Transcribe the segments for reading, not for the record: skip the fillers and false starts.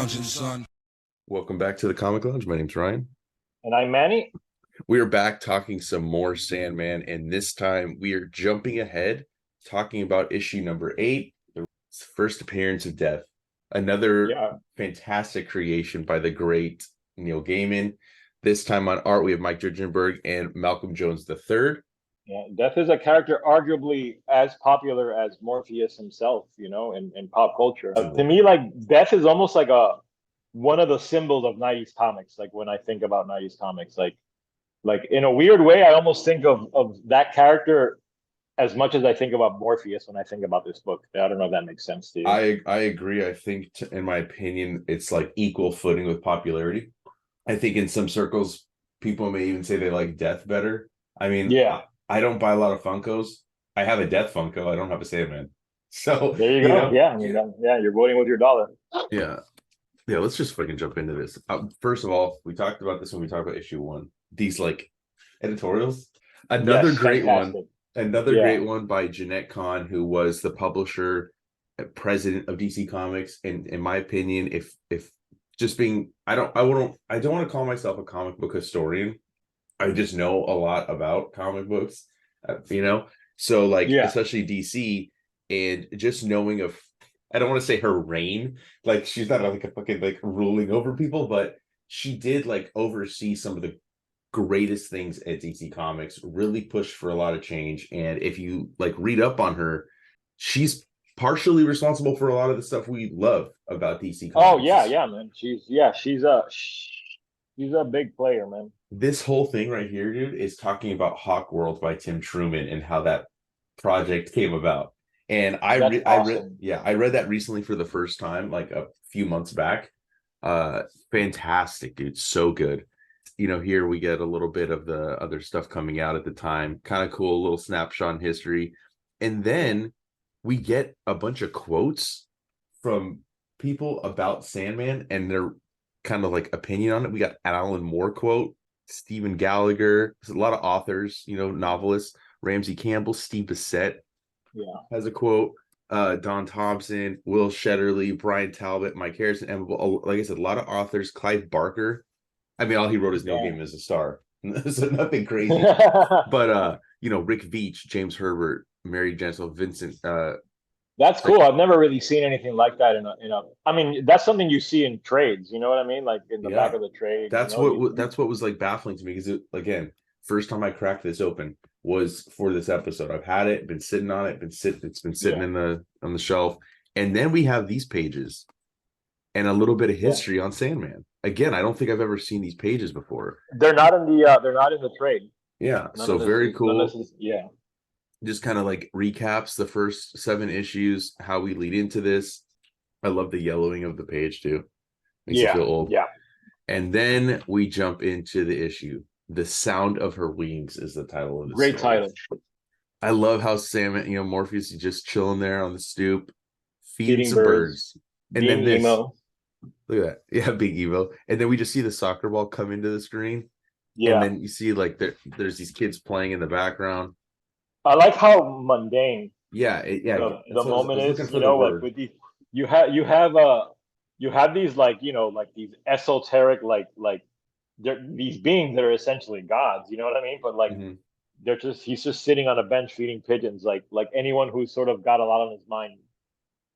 lounging, son. Welcome back to the Comic Lounge. My name's Ryan. And I'm Manny. We are back talking some more Sandman, and this time we are jumping ahead, talking about issue number 8, the first appearance of Death. Another fantastic creation by the great Neil Gaiman. This time on art, we have Mike Dringenberg and Malcolm Jones III. Yeah, Death is a character arguably as popular as Morpheus himself, in pop culture. To me, like Death is almost like one of the symbols of 90s comics. Like when I think about 90s comics, like in a weird way, I almost think of that character as much as I think about Morpheus when I think about this book. I don't know if that makes sense to you. I agree. I think, in my opinion, it's like equal footing with popularity. I think in some circles, people may even say they like Death better. I mean, yeah. I don't buy a lot of Funkos. I have a Death Funko. I don't have a Sandman. So there you go. Yeah, I mean, you're voting with your dollar. Yeah. Let's just fucking jump into this. First of all, we talked about this when we talked about issue 1. These like editorials. Another great one. Another great one by Jeanette Kahn, who was the publisher, president of DC Comics. And in my opinion, if just being, I don't want to call myself a comic book historian. I just know a lot about comic books, so like, especially DC, and just knowing of, I don't want to say her reign, like she's not like a fucking like ruling over people, but she did like oversee some of the greatest things at DC Comics, really pushed for a lot of change. And if you like read up on her, she's partially responsible for a lot of the stuff we love about DC Comics. Oh yeah, man. She's a big player, man. This whole thing right here, dude, is talking about Hawk World by Tim Truman and how that project came about. And I read that recently for the first time, like a few months back. Fantastic, dude. So good. Here we get a little bit of the other stuff coming out at the time. Kind of cool, little snapshot in history. And then we get a bunch of quotes from people about Sandman and their kind of like opinion on it. We got an Alan Moore quote, Stephen Gallagher. There's a lot of authors, novelists. Ramsey Campbell, Steve Bissett has a quote. Don Thompson, Will Shetterly, Brian Talbot, Mike Harrison, and like I said, a lot of authors. Clive Barker. I mean, all he wrote is Neil Gaiman as a star, so nothing crazy. But Rick Veitch, James Herbert, Mary Jensel, Vincent. That's cool. I've never really seen anything like that in a. I mean, that's something you see in trades. You know what I mean? Like in the back of the trade. That's what was like baffling to me, because again, first time I cracked this open was for this episode. I've had it, been sitting on it, it's been sitting on the shelf, and then we have these pages and a little bit of history on Sandman. Again, I don't think I've ever seen these pages before. They're not in the trade. Yeah, so very cool. Yeah. Just kind of like recaps the first 7 issues, how we lead into this. I love the yellowing of the page too. Makes you feel old. Yeah. And then we jump into the issue. The Sound of Her Wings is the title of the Great story. title. I love how Sam, Morpheus is just chilling there on the stoop, feeding some birds. And then this, emo. Look at that. Yeah, big emo. And then we just see the soccer ball come into the screen. Yeah. And then you see like there's these kids playing in the background. I like how mundane. The moment is, like with these, you have these like these esoteric these beings that are essentially gods. You know what I mean? But like he's just sitting on a bench feeding pigeons, like anyone who's sort of got a lot on his mind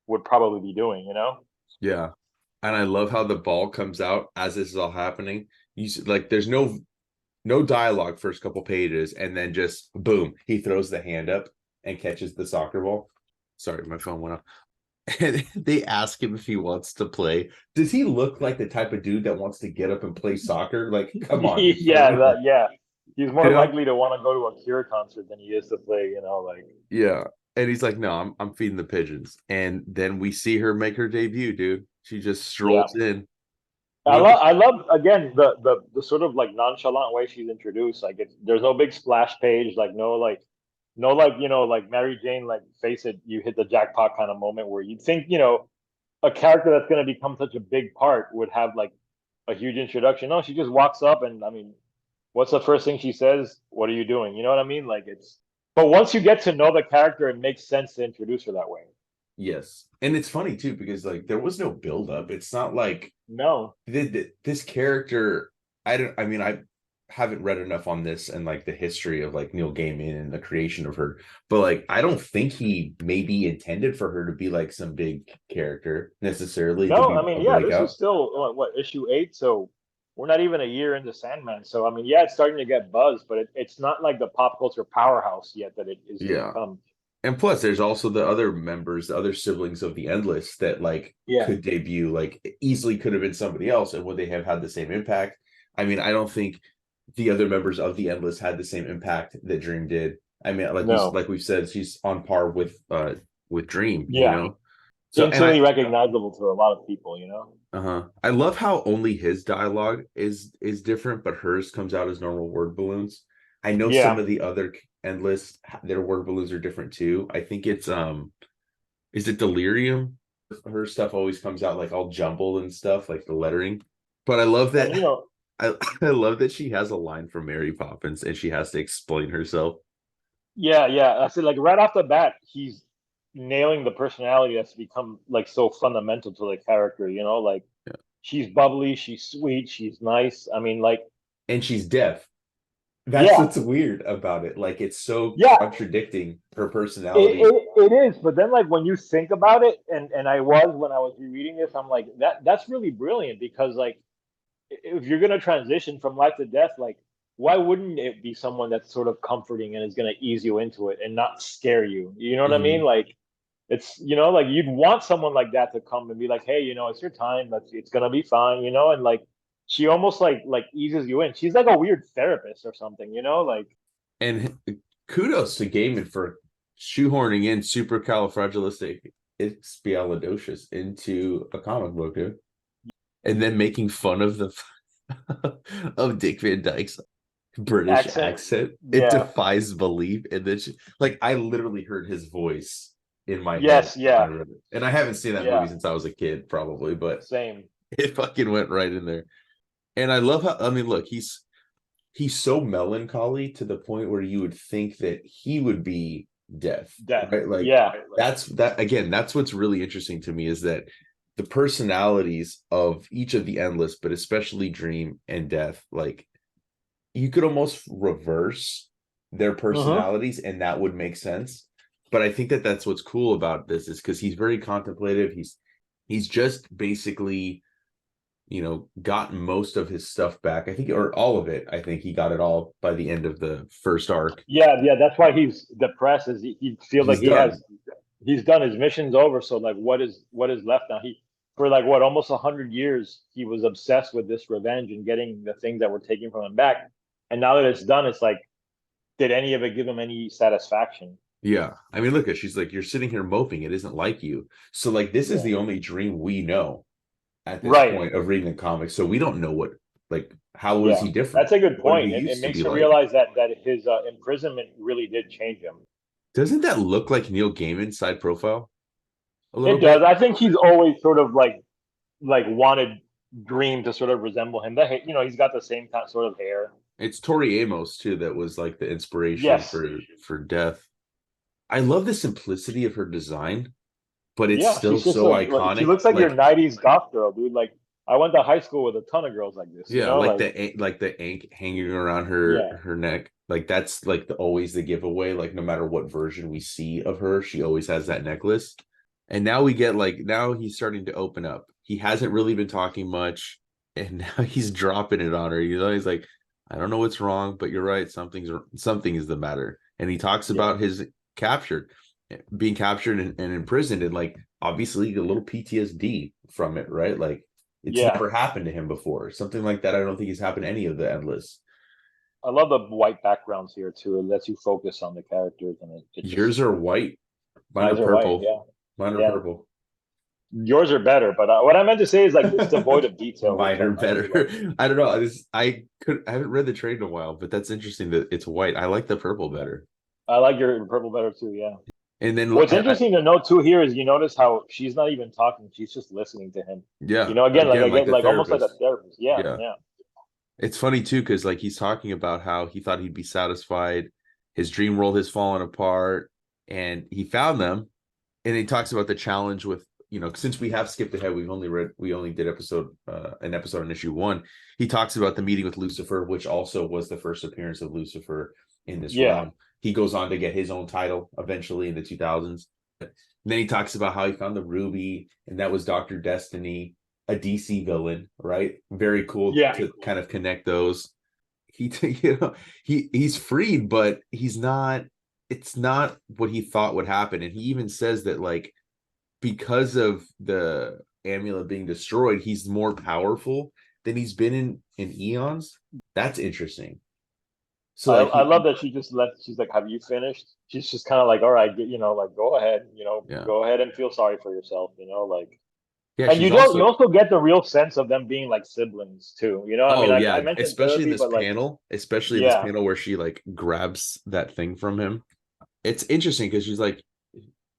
would probably be doing. Yeah, and I love how the ball comes out as this is all happening. You see, like there's no dialogue first couple pages, and then just boom, he throws the hand up and catches the soccer ball. Sorry, my phone went off. And they ask him if he wants to play. Does he look like the type of dude that wants to get up and play soccer? Like, come on. He's more likely to want to go to a Cure concert than he is to play, Yeah. And he's like, no, I'm feeding the pigeons. And then we see her make her debut, dude. She just strolls in. I love again the sort of like nonchalant way she's introduced. Like there's no big splash page, like Mary Jane, like face it, you hit the jackpot kind of moment where you'd think a character that's going to become such a big part would have like a huge introduction. No, she just walks up and I mean, what's the first thing she says? What are you doing? You know what I mean? Like but once you get to know the character, it makes sense to introduce her that way. Yes. And it's funny too, because like there was no build up. It's not like No, this character, I mean, I haven't read enough on this and like the history of like Neil Gaiman and the creation of her, but like I don't think he maybe intended for her to be like some big character necessarily to no. I be mean, a yeah, this is breakout. still what, issue 8, so we're not even a year into Sandman. So I mean, yeah, it's starting to get buzz, but it's not like the pop culture powerhouse yet that it is to Yeah. become. And plus there's also the other members, the other siblings of the Endless that like Yeah, could debut, like easily could have been somebody else, and would they have had the same impact? I mean, I don't think the other members of the Endless had the same impact that Dream did. I mean, no, like we've said, she's on par with Dream, you yeah, know. So and instantly recognizable to a lot of people, you know. I love how only his dialogue is different, but hers comes out as normal word balloons. I know some Yeah, of the other Endless, their word balloons are different too. I think it's is it Delirium? Her stuff always comes out like all jumbled and stuff, like the lettering. But I love and that I I love that she has a line from Mary Poppins and she has to explain herself. yeah, yeah. I said like right off the bat, he's nailing the personality that's become like so fundamental to the character. You know, like Yeah. she's bubbly, she's sweet, she's nice. I mean, like, And she's deaf. That's yeah, what's weird about it. Like it's so yeah, contradicting her it, personality. it is. But then, like, when you think about it, and I was when I was rereading this, I'm like, that's really brilliant because, like, if you're gonna transition from life to death, like, why wouldn't it be someone that's sort of comforting and is gonna ease you into it and not scare you? You know what I mean? Mhm. Like, it's like you'd want someone like that to come and be like, hey, it's your time. It's gonna be fine, and like she almost like eases you in. She's like a weird therapist or something, like. And kudos to Gaiman for shoehorning in supercalifragilisticexpialidocious into a comic book, dude. And then making fun of the of Dick Van Dyke's British Accent. accent. It Yeah. defies belief. And then like I literally heard his voice in my head Yes. when I Yeah. read it. And I haven't seen that movie Yeah. since I was a kid, probably, but Same. it fucking went right in there. And I love how, I mean, look, he's so melancholy to the point where you would think that he would be deaf, Death. right? Like Yeah. that again, that's what's really interesting to me is that the personalities of each of the Endless, but especially Dream and Death, like you could almost reverse their Mm-hmm. personalities and that would make sense. But I think that that's what's cool about this is because he's very contemplative. He's just basically gotten most of his stuff back. I think, or all of it. I think he got it all by the end of the first arc. Yeah. Yeah. That's why he's depressed. Is he feels like He's done. he's done his mission's over. So like, what is left now? He for like what almost 100 years he was obsessed with this revenge and getting the things that were taken from him back. And now that it's done, it's like, did any of it give him any satisfaction? Yeah. I mean, look at she's like, you're sitting here moping. It isn't like you. So like this is Yeah. the only Dream we know at this Right. point of reading the comics. So we don't know like how was Yeah, he different? that's a good What did he point. It used to makes be you like? realize that his imprisonment really did change him. Doesn't that look like Neil Gaiman's side profile a little It does. bit? I think he's always sort of like wanted Dream to sort of resemble him. That he's got the same kind sort of hair. It's Tori Amos too that was like the inspiration Yes. for Death. I love the simplicity of her design, but it's Yeah, still she's just so like she iconic. looks like your Like '90s goth girl, dude. Like I went to high school with a ton of girls like this. yeah, like the ink hanging around Yeah, her neck. Like that's like always the giveaway. Like no matter what version we see of her, she always has that necklace. And now we get like now he's starting to open up. He hasn't really been talking much, and now he's dropping it on her. He's like, I don't know what's wrong, but you're right. Something is the matter. And he talks yeah, about his captured, being captured and imprisoned, and like obviously a little PTSD from it, right? Like it's yeah. never happened to him before. Something like that. I don't think has happened to any of the Endless. I love the white backgrounds here too. It lets you focus on the characters, and it Yours just are white. Mine are eyes are white. purple. Yeah, Mine are yeah. purple. Yours are better, but what I meant to say is like it's devoid of detail, which Mine are I really like. better. I don't know. I haven't read the trade in a while, but that's interesting that it's white. I like the purple better. I like your purple better too. Yeah. And then What's interesting to note too here is you notice how she's not even talking; she's just listening to him. yeah, Again, again, like again, the like almost like a therapist. therapist. Yeah, Yeah. yeah, It's funny too, because like he's talking about how he thought he'd be satisfied. His dream world has fallen apart, and he found them, and he talks about the challenge with, since we have skipped ahead, we only did an episode on issue 1. He talks about the meeting with Lucifer, which also was the first appearance of Lucifer in this realm. He goes on to get his own title eventually in the 2000s. And then he talks about how he found the ruby, and that was Dr. Destiny, a DC villain, right? Very cool to kind of connect those. He's freed, but he's not. It's not what he thought would happen, and he even says that, like, because of the amulet being destroyed, he's more powerful than he's been in eons. That's interesting. So I love that she's like, have you finished? She's just kind of like, all right, like, go ahead, go ahead and feel sorry for yourself, like. Yeah, and you also get the real sense of them being like siblings too. I mentioned especially in this panel, especially in this panel where she like grabs that thing from him. It's interesting because she's like,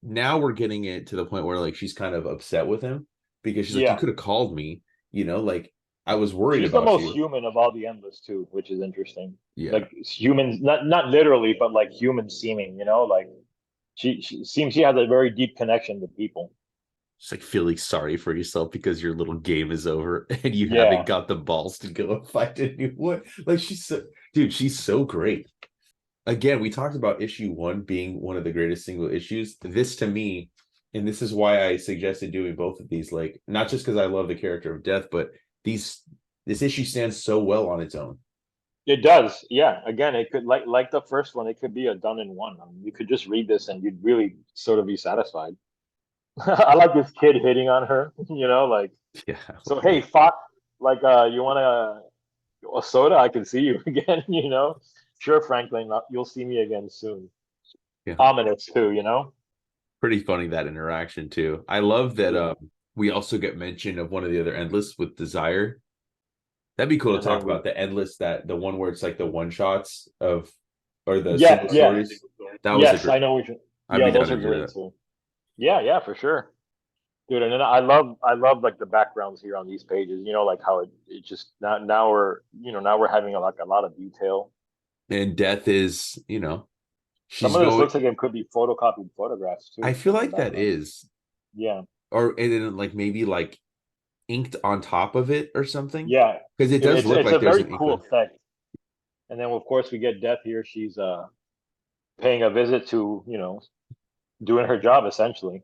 now we're getting it to the point where like she's kind of upset with him because she's like, you could have called me, like I was worried about you. She's the most human of all the Endless too, which is interesting. Yeah, like humans, not literally, but like human seeming. Like she seems she has a very deep connection to people. It's like feeling sorry for yourself because your little game is over and you haven't got the balls to go and find a new one. Like she's so great. Again, we talked about issue 1 being one of the greatest single issues. This to me, and this is why I suggested doing both of these, like not just because I love the character of Death, but this issue stands so well on its own. It does, yeah. Again, it could like the first one, it could be a done in one. I mean, you could just read this and you'd really sort of be satisfied. I like this kid hitting on her, like, so hey, Fox, like, you want a soda? I can see you again, Sure, Franklin, you'll see me again soon. Ominous too, Pretty funny, that interaction too. I love that we also get mention of one of the other Endless with Desire. That'd be cool to talk about the Endless, the one where it's like the one shots or the single stories. That was I know which. Those are great too. Yeah, for sure, dude. And then I love like the backgrounds here on these pages. Like how it just now we're having a lot of detail. And Death is, some of this looks like it could be photocopied photographs too. I feel like that is. Yeah. Or and then like maybe like inked on top of it or something. Yeah, because it does look like it's a very cool effect. And then of course we get Death here. She's paying a visit to doing her job essentially.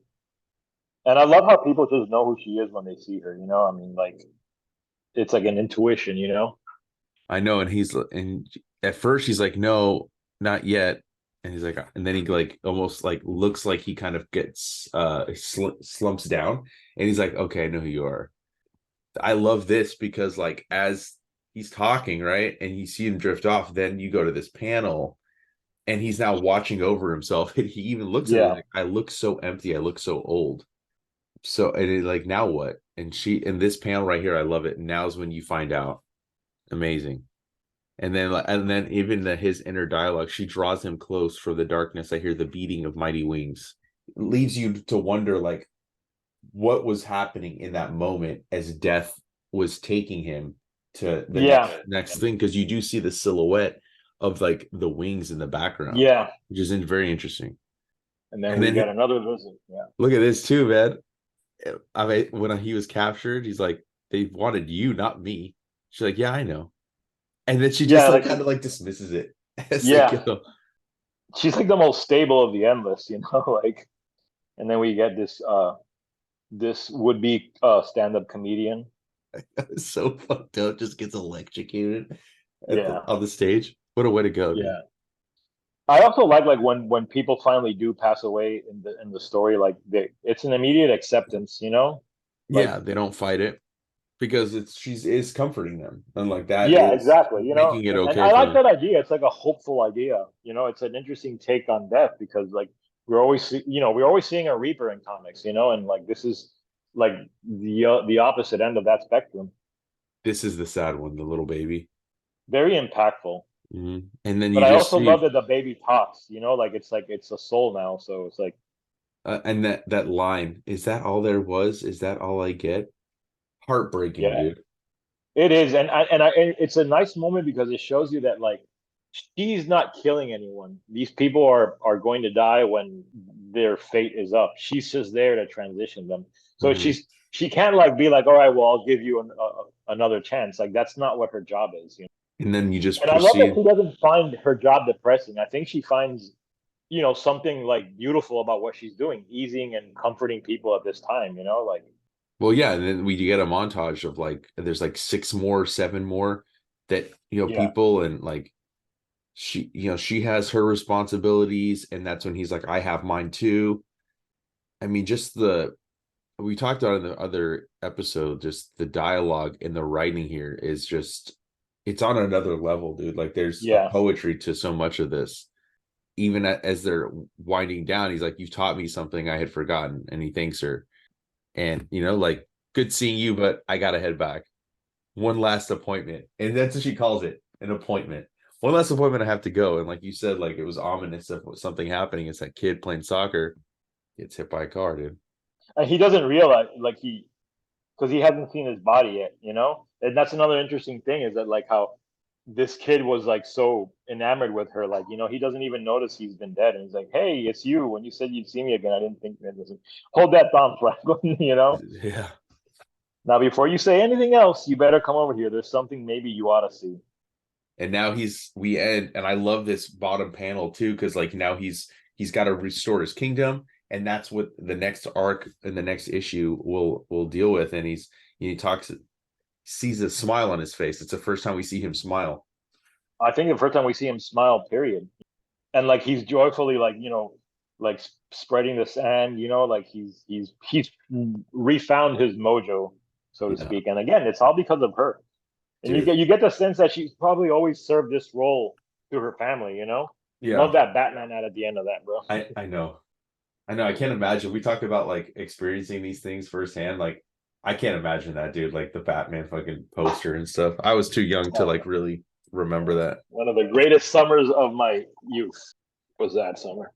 And I love how people just know who she is when they see her. I mean, like, it's like an intuition. I know, and at first he's like, no, not yet, and he's like, and then he like almost like looks like he kind of gets slumps down, and he's like, okay, I know who you are. I love this because like as he's talking, right, and you see him drift off, then you go to this panel and he's now watching over himself, and he even looks at it like, I look so empty, I look so old. So, and it, like, now what? And she, in this panel right here, I love it. Now's when you find out. Amazing. And then even his inner dialogue, she draws him close. For the darkness, I hear the beating of mighty wings. It leaves you to wonder, like, what was happening in that moment as Death was taking him to the next thing, because you do see the silhouette of like the wings in the background, which is very interesting. And then we got another visit. Look at this too, man. I mean, when he was captured, he's like, they wanted you, not me. She's like, yeah, I know. And then she just like kind of like dismisses it. She's like the most stable of the Endless, like. And then we get this would-be stand-up comedian. So fucked up, just gets electrocuted on the stage. What a way to go. Yeah. Dude. I also like when people finally do pass away in the story, like it's an immediate acceptance, Like, they don't fight it because she's comforting them, and like that. Exactly. Making it okay. And I like that idea. It's like a hopeful idea. It's an interesting take on death because like we're always seeing a Reaper in comics, and like this is like the opposite end of that spectrum. This is the sad one, the little baby. Very impactful. Mm-hmm. And then, but I also love that the baby talks. Like it's a soul now, so it's like. And that line, is that all there was? Is that all I get? Heartbreaking, dude. It is, and it's a nice moment because it shows you that like she's not killing anyone. These people are going to die when their fate is up. She's just there to transition them. So Mhm. she can't like be like, all right, well, I'll give you another chance. Like that's not what her job is, you know. And then you just And I love that proceed. she doesn't find her job depressing. I think she finds, you know, something like beautiful about what she's doing, easing and comforting people at this time, you know, like Well, yeah, and then we get a montage of like there's like six more, seven more that yeah, people, and like she has her responsibilities, and that's when he's like, I have mine too. I mean, just the we talked about in the other episode, just the dialogue and the writing here is just it's on another level, dude. Like there's a yeah. poetry to so much of this. Even as they're winding down, he's like, you've taught me something I had forgotten, and he thanks her. And like, good seeing you, but I gotta head back. One last appointment. And that's what she calls it, an appointment. One last appointment, I have to go. And like you said, like it was ominous of something happening. It's that kid playing soccer gets hit by a car, dude. And he doesn't realize like because he hasn't seen his body yet, you know? And that's another interesting thing is that like how this kid was like so enamored with her, like, you know, he doesn't even notice he's been dead. And he's like, hey, it's you. When you said you'd see me again, I didn't think that. Hold that thumb, Franklin, you know? Yeah. Now, before you say anything else, you better come over here. There's something maybe you ought to see. And now we end, and I love this bottom panel too, because like now he's got to restore his kingdom, and that's what the next arc and the next issue will deal with. And he talks, sees a smile on his face. It's the first time we see him smile. I think the first time we see him smile, period. And like he's joyfully like, you know, like spreading the sand, you know, like he's refound his mojo, so to Yeah. speak. And again, it's all because of her. And Dude. you get the sense that she's probably always served this role to her family, you know? Yeah. Love that Batman at the end of that, bro. I know. I know. I can't imagine. We talked about like experiencing these things firsthand. Like, I can't imagine that, dude. Like the Batman fucking poster and stuff. I was too young to Oh, like really remember that. one of the greatest summers of my youth was that summer.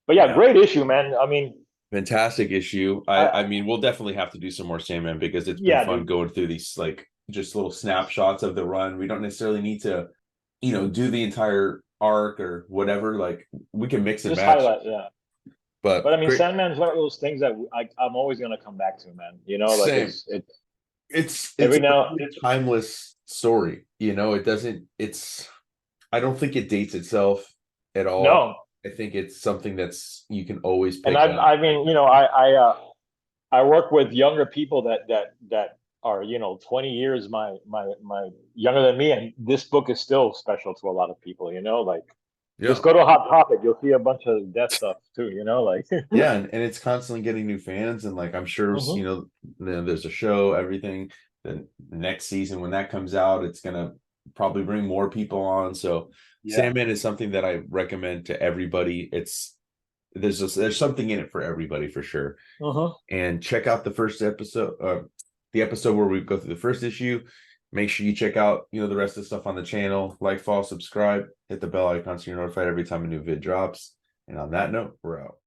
But yeah, Yeah. great issue, man. I mean, Fantastic issue. I mean, we'll definitely have to do some more Sandman because it's been yeah, fun dude, going through these like just little snapshots of the run. We don't necessarily need to, do the entire arc or whatever. Like we can mix and just match. highlight, yeah. But But I mean, great. Sandman's one of those things that I'm always gonna come back to, man. You know, like Same. it's It's every a now. very timeless story. It doesn't. I don't think it dates itself at all. No, I think it's something that's you can always and pick up. I mean, you know, I work with younger people that are, you know, 20 years my younger than me, and this book is still special to a lot of people. You know, like Yeah. just go to Hot Topic, you'll see a bunch of death stuff too. You know, like. Yeah, and it's constantly getting new fans, and like I'm sure Mhm. there's a show, everything. The next season when that comes out, it's gonna probably bring more people on. So Yeah. Sandman is something that I recommend to everybody. There's something in it for everybody for sure. Mhm. And check out the first episode, the episode where we go through the first issue. Make sure you check out the rest of the stuff on the channel. Like, follow, subscribe, hit the bell icon so you're notified every time a new vid drops. And on that note, we're out.